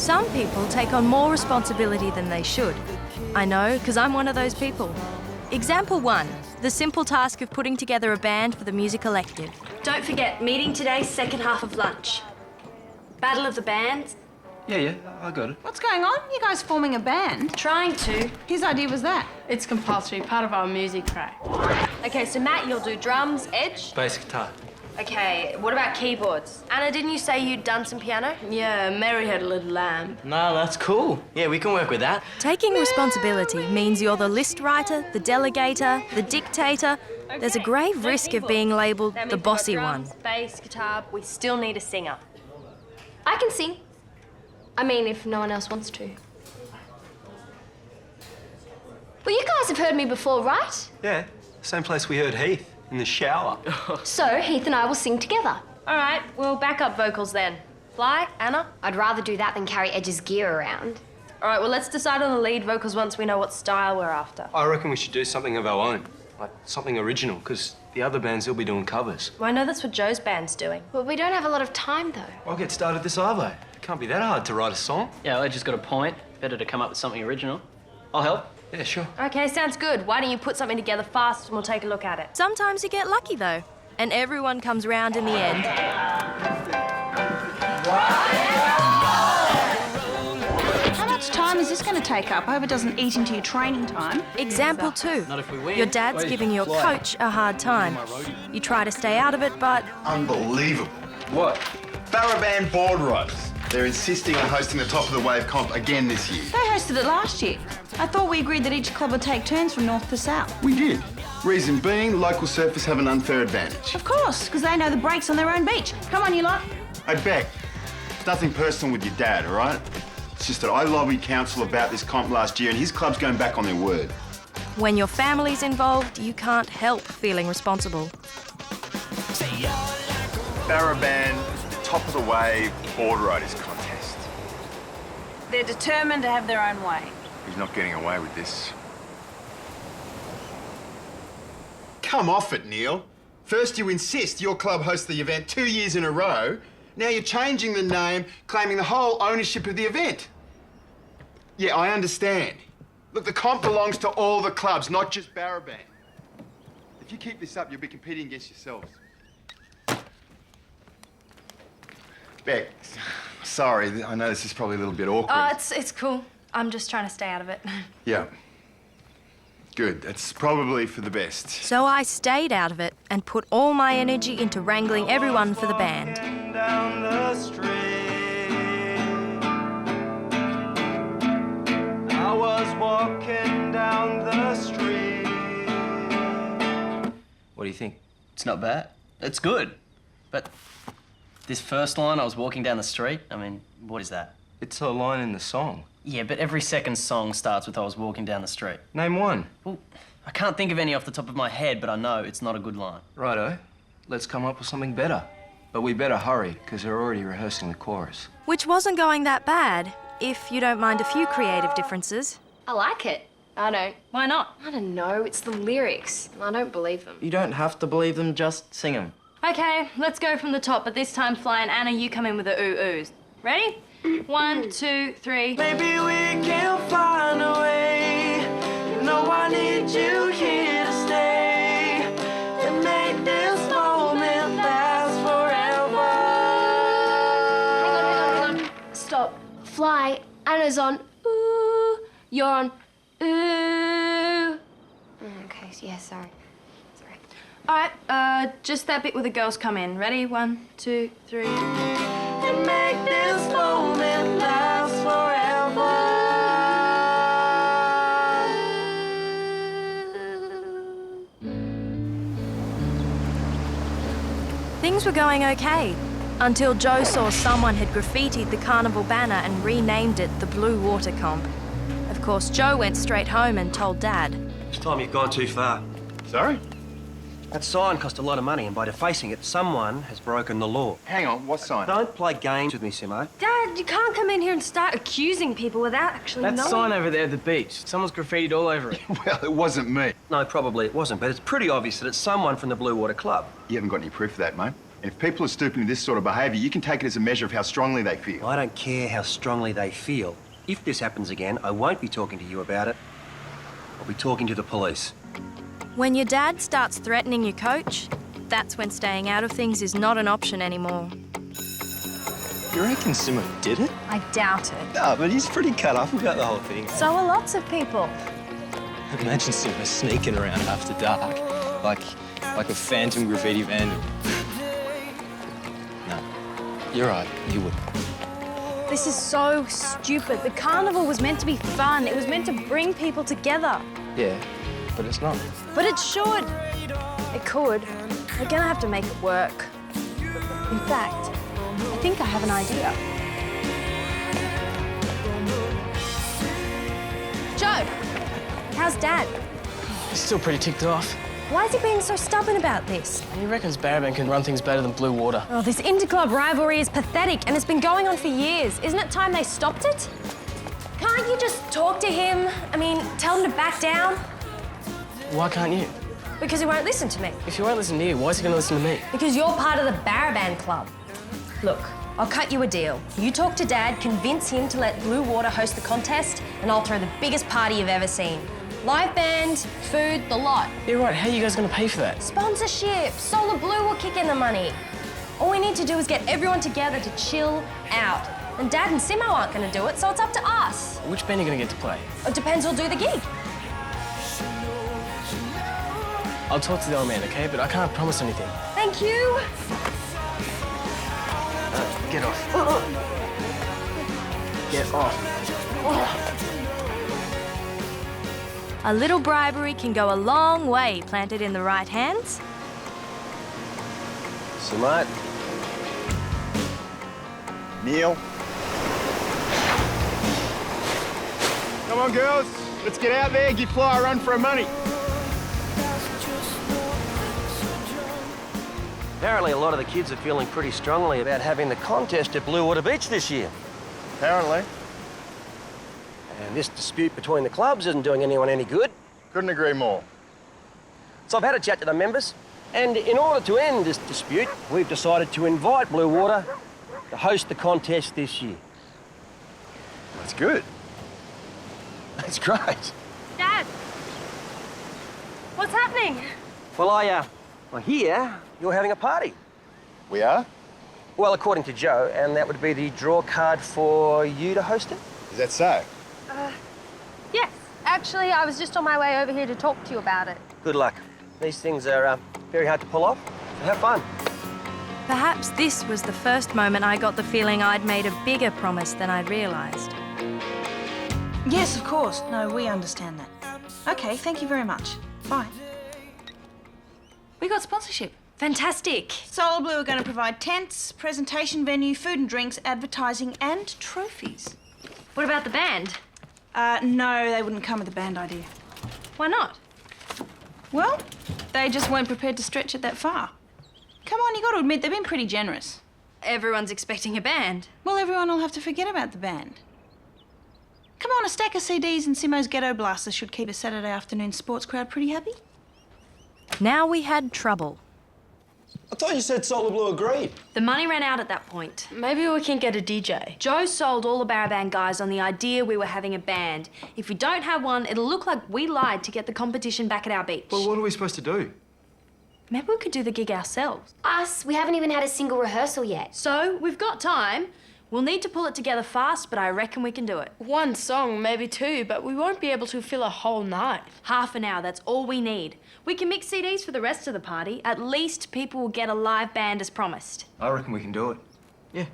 Some people take on more responsibility than they should. I know, because I'm one of those people. Example 1, the simple task of putting together a band for the music elective. Don't forget, meeting today, second half of lunch. Battle of the bands. Yeah, I got it. What's going on? You guys forming a band? Trying to. Whose idea was that? It's compulsory, part of our music track. Okay, so Matt, you'll do drums, Edge. Bass guitar. Okay, what about keyboards? Anna, didn't you say you'd done some piano? Yeah, Mary had a little lamb. No, that's cool. Yeah, we can work with that. Taking responsibility means you're the list writer, the delegator, the dictator. There's a grave risk of being labelled the bossy one. Bass, guitar, we still need a singer. I can sing. I mean, if no one else wants to. Well, you guys have heard me before, right? Yeah, same place we heard Heath, in the shower. So, Heath and I will sing together. All right, we'll back up vocals then. Fly, Anna? I'd rather do that than carry Edge's gear around. All right, well, let's decide on the lead vocals once we know what style we're after. I reckon we should do something of our own, like something original, because the other bands will be doing covers. Well, I know that's what Joe's band's doing. But we don't have a lot of time, though. I'll get started this Arvo. It can't be that hard to write a song. Yeah, I just got a point. Better to come up with something original. I'll help. Yeah, sure. Okay, sounds good. Why don't you put something together fast and we'll take a look at it. Sometimes you get lucky, though, and everyone comes round in the end. How much time is this going to take up? I hope it doesn't eat into your training time. Example 2. Not if we win. Your dad's giving your coach a hard time. You try to stay out of it, but... Unbelievable. What? Band board ropes. They're insisting on hosting the top of the wave comp again this year. They hosted it last year. I thought we agreed that each club would take turns from north to south. We did. Reason being, local surfers have an unfair advantage. Of course, because they know the breaks on their own beach. Come on, you lot. Hey, Beck, it's nothing personal with your dad, all right? It's just that I lobbied council about this comp last year and his club's going back on their word. When your family's involved, you can't help feeling responsible. Band, top of the wave, board riders contest. They're determined to have their own way. He's not getting away with this. Come off it, Neil. First you insist your club hosts the event 2 years in a row. Now you're changing the name, claiming the whole ownership of the event. Yeah, I understand. Look, the comp belongs to all the clubs, not just Band. If you keep this up, you'll be competing against yourselves. Beck, sorry, I know this is probably a little bit awkward. Oh, it's cool. I'm just trying to stay out of it. Yeah. Good. That's probably for the best. So I stayed out of it and put all my energy into wrangling everyone for the band. Down the street, I was walking down the street. What do you think? It's not bad. It's good. But this first line, I was walking down the street, I mean, what is that? It's a line in the song. Yeah, but every second song starts with I was walking down the street. Name one. Well, I can't think of any off the top of my head, but I know it's not a good line. Righto. Let's come up with something better. But we better hurry, because they're already rehearsing the chorus. Which wasn't going that bad, if you don't mind a few creative differences. I like it. I don't. Why not? I don't know. It's the lyrics. I don't believe them. You don't have to believe them, just sing them. Okay, let's go from the top, but this time, Fly and Anna, you come in with the ooh-oohs. Ready? 1, 2, 3. Maybe we can find a way. You know I need you here to stay and make this moment last forever. Hang on. Stop. Fly. Anna's on ooh. You're on ooh. Okay, yeah, sorry. All right, just that bit where the girls come in. Ready? 1, 2, 3. And make this moment last forever. Things were going okay, until Joe saw someone had graffitied the carnival banner and renamed it the Blue Water Comp. Of course, Joe went straight home and told Dad. It's time you've gone too far. Sorry? That sign cost a lot of money, and by defacing it, someone has broken the law. Hang on, what sign? Don't play games with me, Simmo. Dad, you can't come in here and start accusing people without actually knowing. That sign over there at the beach, someone's graffitied all over it. Well, it wasn't me. No, probably it wasn't, but it's pretty obvious that it's someone from the Blue Water Club. You haven't got any proof of that, mate? And if people are stooping to this sort of behaviour, you can take it as a measure of how strongly they feel. I don't care how strongly they feel. If this happens again, I won't be talking to you about it. I'll be talking to the police. When your dad starts threatening your coach, that's when staying out of things is not an option anymore. You reckon Simmo did it? I doubt it. No, but he's pretty cut off about the whole thing. So are lots of people. Imagine Simmo sneaking around after dark, like a phantom graffiti vandal. No, you're right, you would. This is so stupid. The carnival was meant to be fun. It was meant to bring people together. Yeah, but it's not. But it should. It could. We're gonna have to make it work. In fact, I think I have an idea. Joe, how's Dad? He's still pretty ticked off. Why is he being so stubborn about this? He reckons Barrowman can run things better than Blue Water. Oh, this inter-club rivalry is pathetic and it's been going on for years. Isn't it time they stopped it? Can't you just talk to him? I mean, tell him to back down? Why can't you? Because he won't listen to me. If he won't listen to you, why is he going to listen to me? Because you're part of the Barrowman Club. Look, I'll cut you a deal. You talk to Dad, convince him to let Blue Water host the contest, and I'll throw the biggest party you've ever seen. Live band, food, the lot. Yeah, right. How are you guys going to pay for that? Sponsorship. Solar Blue will kick in the money. All we need to do is get everyone together to chill out. And Dad and Simmo aren't going to do it, so it's up to us. Which band are you going to get to play? It depends who'll do the gig. I'll talk to the old man, okay? But I can't promise anything. Thank you. Get off. Get off. A little bribery can go a long way planted in the right hands. Smart. Neil. Come on, girls. Let's get out there, give Fly a run for her money. Apparently a lot of the kids are feeling pretty strongly about having the contest at Blue Water Beach this year. Apparently. And this dispute between the clubs isn't doing anyone any good. Couldn't agree more. So I've had a chat to the members, and in order to end this dispute, we've decided to invite Blue Water to host the contest this year. That's good. That's great. Dad, what's happening? Well, I hear you're having a party. We are? Well, according to Joe, and that would be the draw card for you to host it? Is that so? Yes. Actually, I was just on my way over here to talk to you about it. Good luck. These things are very hard to pull off, so have fun. Perhaps this was the first moment I got the feeling I'd made a bigger promise than I'd realised. Yes, of course. No, we understand that. Okay, thank you very much. Bye. We got sponsorship. Fantastic. Solar Blue are going to provide tents, presentation venue, food and drinks, advertising and trophies. What about the band? No, they wouldn't come with a band idea. Why not? Well, they just weren't prepared to stretch it that far. Come on, you got to admit, they've been pretty generous. Everyone's expecting a band. Well, everyone will have to forget about the band. Come on, a stack of CDs and Simmo's Ghetto Blasters should keep a Saturday afternoon sports crowd pretty happy. Now we had trouble. I thought you said Solar Blue agreed. The money ran out at that point. Maybe we can get a DJ. Joe sold all the Barrowman guys on the idea we were having a band. If we don't have one, it'll look like we lied to get the competition back at our beach. Well, what are we supposed to do? Maybe we could do the gig ourselves. Us, we haven't even had a single rehearsal yet. So, we've got time. We'll need to pull it together fast, but I reckon we can do it. One song, maybe two, but we won't be able to fill a whole night. Half an hour, that's all we need. We can mix CDs for the rest of the party. At least people will get a live band as promised. I reckon we can do it. Yeah.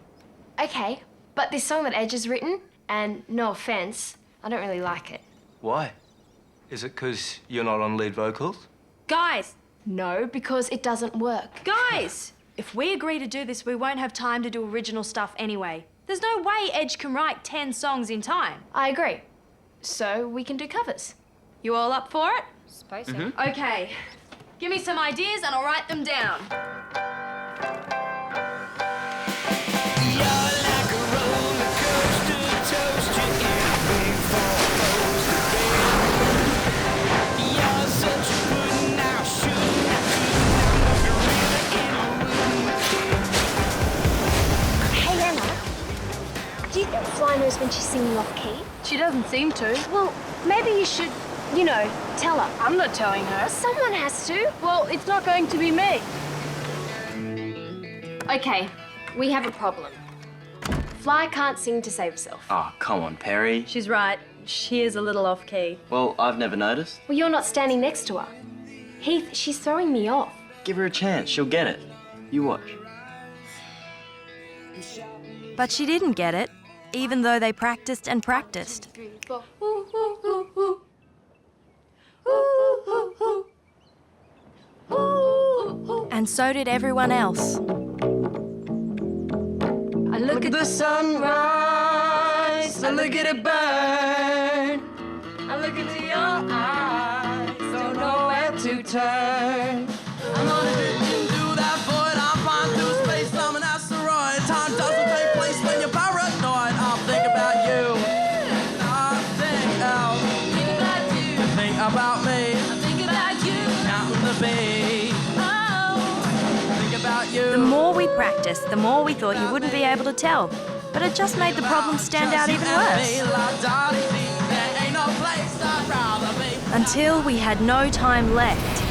Okay, but this song that Edge has written, and no offence, I don't really like it. Why? Is it because you're not on lead vocals? Guys! No, because it doesn't work. Guys! If we agree to do this, we won't have time to do original stuff anyway. There's no way Edge can write 10 songs in time. I agree. So we can do covers. You all up for it? Suppose so. Okay. Give me some ideas and I'll write them down. Fly knows when she's singing off key? She doesn't seem to. Well, maybe you should, tell her. I'm not telling her. Someone has to. Well, it's not going to be me. Okay, we have a problem. Fly can't sing to save herself. Oh, come on, Perri. She's right. She is a little off-key. Well, I've never noticed. Well, you're not standing next to her. Heath, she's throwing me off. Give her a chance. She'll get it. You watch. But she didn't get it, even though they practiced and practiced. 2, 3, 4. And so did everyone else. I look at the sunrise, I look at it burn. I look into your eyes, don't know where to turn. I'm on a drifting through that void, I'm flying through space, I'm an asteroid. Time doesn't take place when you're paranoid. I'll think about you, nothing else. Think about me, I'm thinking about you, counting the beat. Think about you. The more we practiced, the more we thought you wouldn't be able to tell. But it just made the problem stand out even worse. Until we had no time left.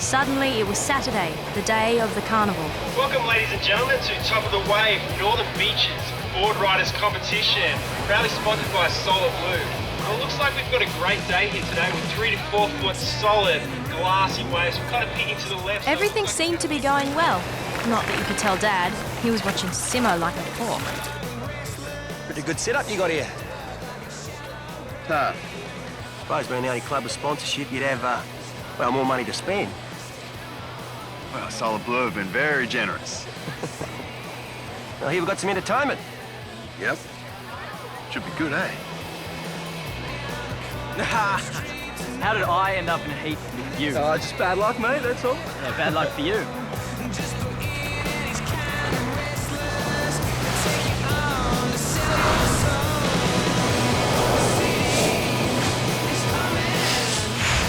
Suddenly it was Saturday, the day of the carnival. Welcome, ladies and gentlemen, to Top of the Wave Northern Beaches Board Riders Competition, proudly sponsored by Solid Blue. Well, it looks like we've got a great day here today with 3 to 4 foot solid, glassy waves. We're kind of peeking to the left. Everything seemed to be going well. Not that you could tell Dad. He was watching Simmo like a hawk. Pretty good setup you got here. Tough. Suppose being the only club with sponsorship, you'd have, more money to spend. Well, Solid Blue have been very generous. Well, here we've got some entertainment. Yep. Should be good, eh? How did I end up in Heath with you? Just bad luck, mate, that's all. Yeah, bad luck for you.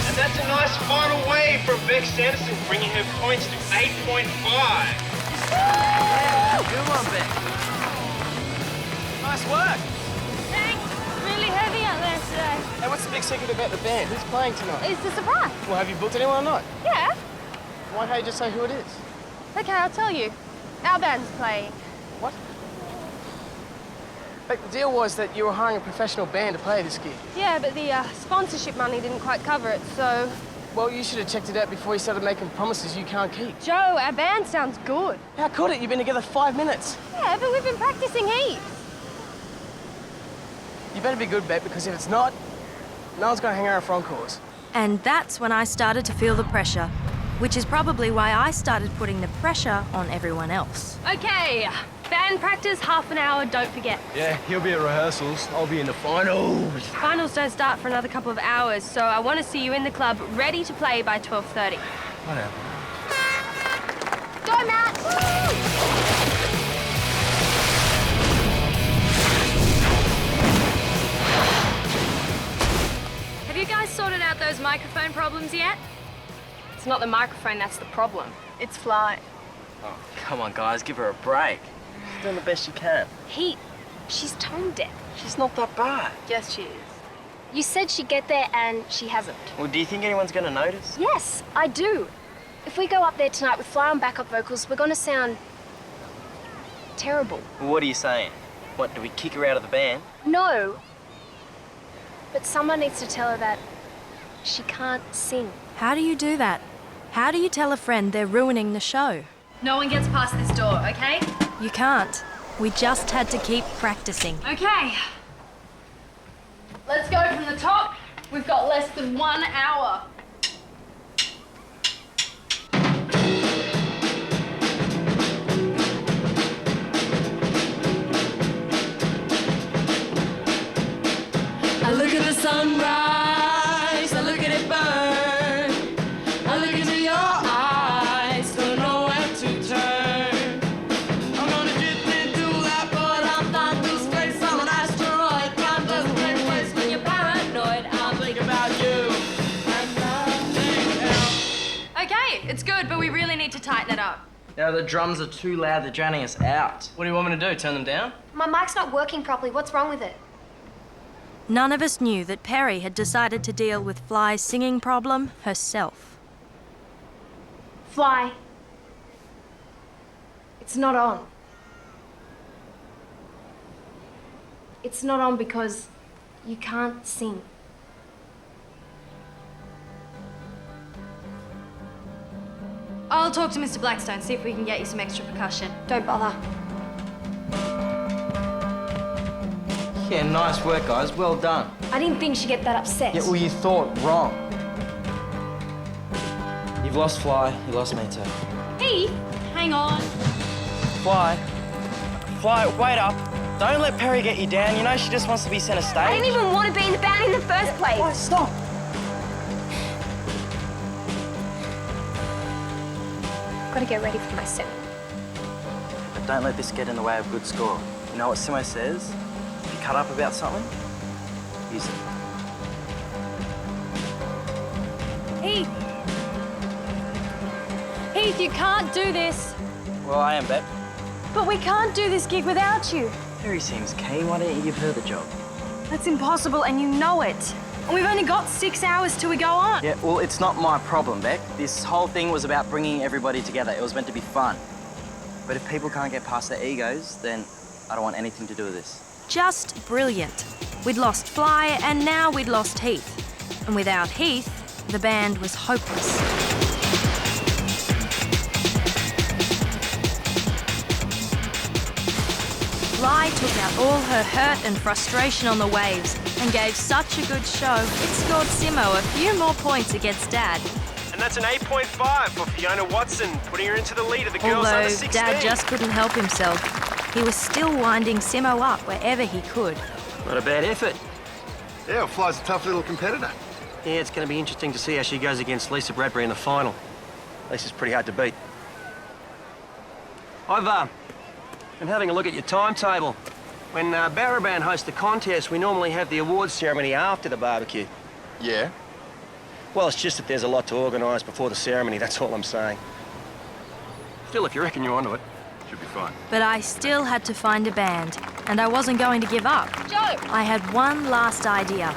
And that's a nice final wave from Sanderson, bringing her points to 8.5. Yeah, good one, Beck. Nice work. Thanks. Really heavy out there today. Hey, what's the big secret about the band? Who's playing tonight? It's a surprise. Well, have you booked anyone or not? Yeah. Why can't you just say who it is? Okay, I'll tell you. Our band's playing. What? Like, the deal was that you were hiring a professional band to play this gig. Yeah, but the sponsorship money didn't quite cover it, so... Well, you should have checked it out before you started making promises you can't keep. Joe, our band sounds good. How could it? You've been together 5 minutes. Yeah, but we've been practicing heaps. You better be good, Bet, because if it's not, no one's gonna hang around for encores. And that's when I started to feel the pressure, which is probably why I started putting the pressure on everyone else. Okay, band practice, half an hour, don't forget. Yeah, he'll be at rehearsals. I'll be in the finals. Finals don't start for another couple of hours, so I want to see you in the club ready to play by 12:30. Whatever. Go, Matt! Woo! Have you guys sorted out those microphone problems yet? It's not the microphone that's the problem. It's Fly. Oh, come on, guys, give her a break. She's doing the best she can. Heath, she's tone deaf. She's not that bad. Yes, she is. You said she'd get there and she hasn't. Well, do you think anyone's gonna notice? Yes, I do. If we go up there tonight with Fly on backup vocals, we're gonna sound terrible. Well, what are you saying? What, do we kick her out of the band? No. But someone needs to tell her that she can't sing. How do you do that? How do you tell a friend they're ruining the show? No one gets past this door, okay? You can't. We just had to keep practicing. Okay. Let's go from the top. We've got less than 1 hour. I look at the sunrise, I look at it burn. I look into your eyes, don't know where to turn. I'm gonna drift into that void, I'm flying through space, I'm an asteroid. Time doesn't take place when you're paranoid. I'll think about you and nothing else. Okay, it's good, but we really need to tighten it up. Now the drums are too loud, they're drowning us out. What do you want me to do, turn them down? My mic's not working properly. What's wrong with it? None of us knew that Perri had decided to deal with Fly's singing problem herself. Fly. It's not on. It's not on because you can't sing. I'll talk to Mr. Blackstone, see if we can get you some extra percussion. Don't bother. Yeah, nice work, guys. Well done. I didn't think she'd get that upset. Yeah, well, you thought wrong. You've lost Fly, you lost me too. Heath, hang on. Fly, wait up. Don't let Perri get you down. You know she just wants to be centre stage. I didn't even want to be in the band in the first place. Fly, stop. I've got to get ready for my sing. But don't let this get in the way of a good score. You know what Simmo says? If you cut up about something, use it. Heath! Heath, you can't do this. Well, I am, Beck. But we can't do this gig without you. Perri seems keen. Why don't you give her the job? That's impossible and you know it. And we've only got 6 hours till we go on. Yeah, well, it's not my problem, Beck. This whole thing was about bringing everybody together. It was meant to be fun. But if people can't get past their egos, then I don't want anything to do with this. Just brilliant. We'd lost Fly and now we'd lost Heath. And without Heath, the band was hopeless. Fly took out all her hurt and frustration on the waves and gave such a good show, it scored Simmo a few more points against Dad. And that's an 8.5 for Fiona Watson, putting her into the lead of the girls Although under 16. Dad just couldn't help himself. He was still winding Simmo up wherever he could. Not a bad effort. Yeah, well, Fly's a tough little competitor. Yeah, it's going to be interesting to see how she goes against Lisa Bradbury in the final. Lisa's pretty hard to beat. I've been having a look at your timetable. When Baraban hosts the contest, we normally have the awards ceremony after the barbecue. Yeah? Well, it's just that there's a lot to organise before the ceremony, that's all I'm saying. Still, if you reckon you're onto it, Should be fine. But I still had to find a band, and I wasn't going to give up. Joe! I had one last idea.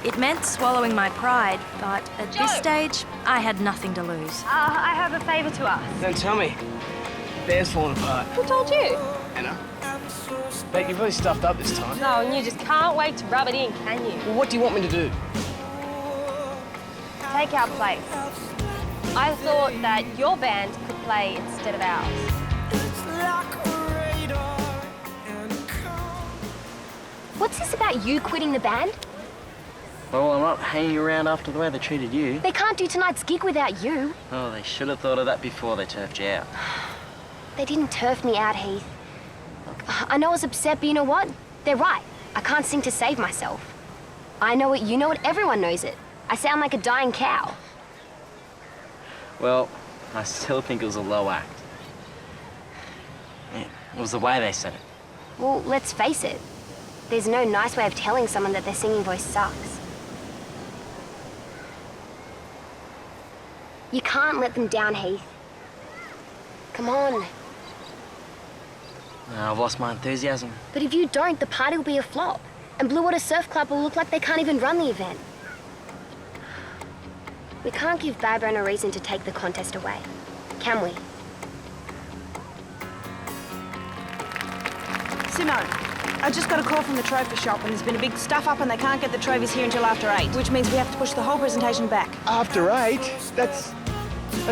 It meant swallowing my pride, but at this stage, I had nothing to lose. I have a favour to ask. Don't tell me. Band's falling apart. Who told you? Anna? Beck, you've really stuffed up this time. No, and you just can't wait to rub it in, can you? Well, what do you want me to do? Take our place. I thought that your band could play instead of ours. What's this about you quitting the band? Well, I'm not hanging around after the way they treated you. They can't do tonight's gig without you. Oh, they should have thought of that before they turfed you out. They didn't turf me out, Heath. Look, I know I was upset, but you know what? They're right. I can't sing to save myself. I know it, you know it, everyone knows it. I sound like a dying cow. Well, I still think it was a low act. Yeah, it was the way they said it. Well, let's face it. There's no nice way of telling someone that their singing voice sucks. You can't let them down, Heath. Come on. I've lost my enthusiasm. But if you don't, the party will be a flop. And Blue Water Surf Club will look like they can't even run the event. We can't give Barbara a reason to take the contest away, can we? Simmo, I just got a call from the trophy shop and there's been a big stuff up and they can't get the trophies here until after 8, which means we have to push the whole presentation back. After 8? That's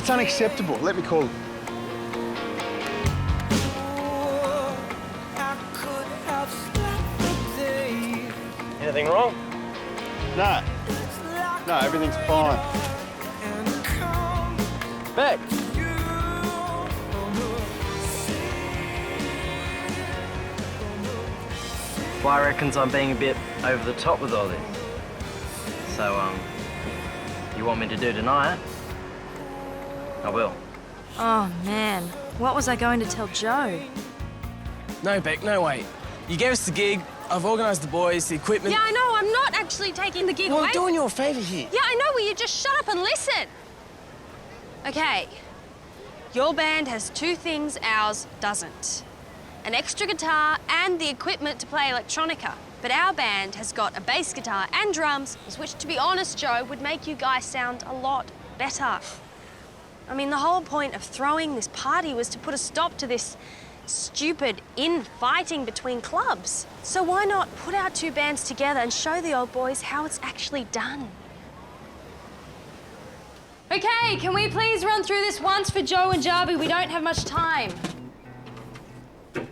unacceptable. Let me call them. Anything wrong? No. No, everything's fine. Beck! Fly reckons I'm being a bit over the top with all this. So, you want me to do tonight? I will. Oh, man. What was I going to tell Joe? No, Beck, no, wait. You gave us the gig, I've organised the boys, the equipment... Yeah, I know, I'm not actually taking the gig Well, away. I'm doing you a favour here. Yeah, I know, will you just shut up and listen? Okay. Your band has two things ours doesn't. An extra guitar and the equipment to play electronica. But our band has got a bass guitar and drums, which, to be honest, Joe, would make you guys sound a lot better. I mean, the whole point of throwing this party was to put a stop to this stupid infighting between clubs. So why not put our two bands together and show the old boys how it's actually done? Okay, can we please run through this once for Joe and Jarby? We don't have much time. Wait,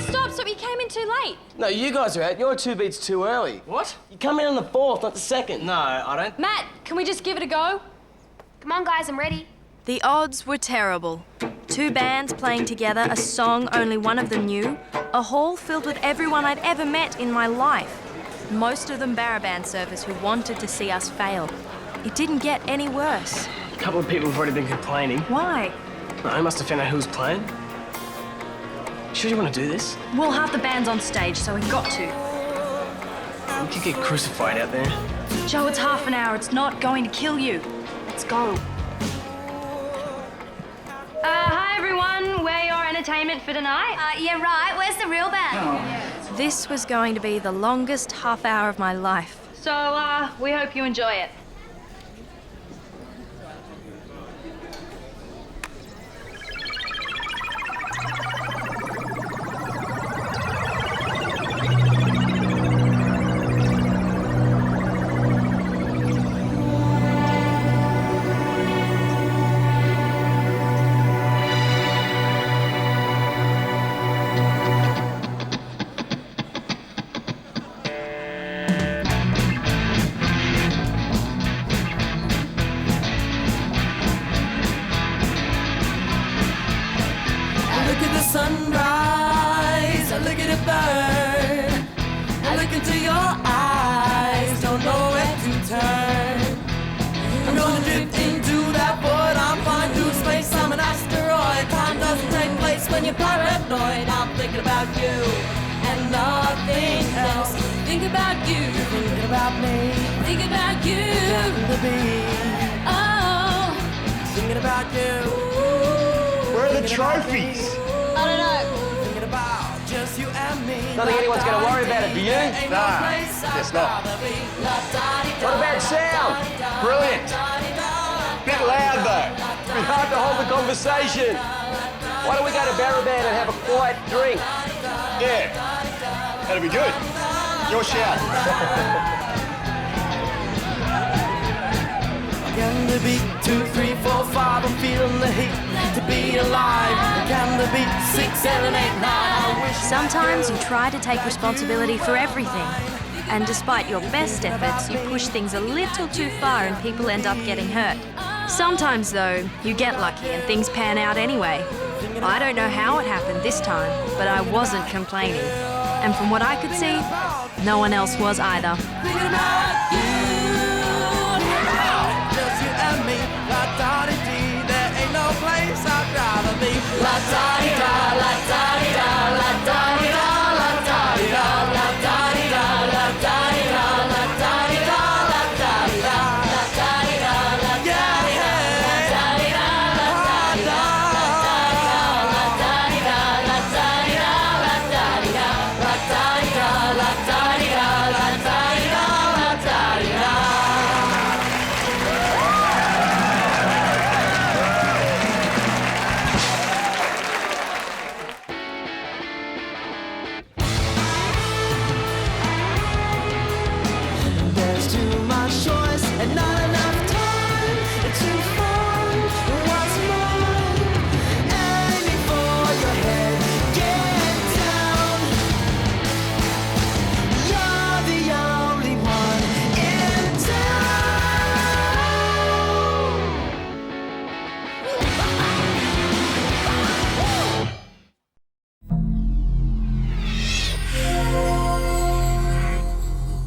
stop, you came in too late. No, you guys are out. You're 2 beats too early. What? You come in on the 4th, not the 2nd. No, I don't. Matt, can we just give it a go? Come on, guys, I'm ready. The odds were terrible. Two bands playing together, a song only one of them knew, a hall filled with everyone I'd ever met in my life. Most of them Baraband servers who wanted to see us fail. It didn't get any worse. A couple of people have already been complaining. Why? I must have found out who was playing. Sure you want to do this? Well, half the band's on stage, so we've got to. We could get crucified out there. Joe, it's half an hour. It's not going to kill you. Let's go. Hi, everyone. We're your entertainment for tonight. Yeah, right. Where's the real band? This was going to be the longest half hour of my life. So, we hope you enjoy it. Sunrise, I look at it burn. I look into your eyes, don't know where to turn. I'm gonna drift into that void. I'm flying through space, I'm an asteroid. Time doesn't take place when you're paranoid. I'm thinking about you and nothing else. Think about you, thinking about me. Think about you, the beat. Oh, thinking about you. Where are the trophies? I don't know. Thinking about just you and me. Don't think anyone's going to worry about it, do you? Nah, guess not. What about sound? Brilliant. Bit loud though. It's hard to hold the conversation. Why don't we go to Baraband and have a quiet drink? Yeah, that'll be good. Your shout. Can there be 2, 3, 4, 5? I'm feeling the heat to be alive. Can there be 6, 7, 8, 9? Sometimes you try to take responsibility for everything. And despite your best efforts, you push things a little too far and people end up getting hurt. Sometimes, though, you get lucky and things pan out anyway. I don't know how it happened this time, but I wasn't complaining. And from what I could see, no one else was either. La-da-dee-dee, there ain't no place I'd rather be. La-da-dee-da,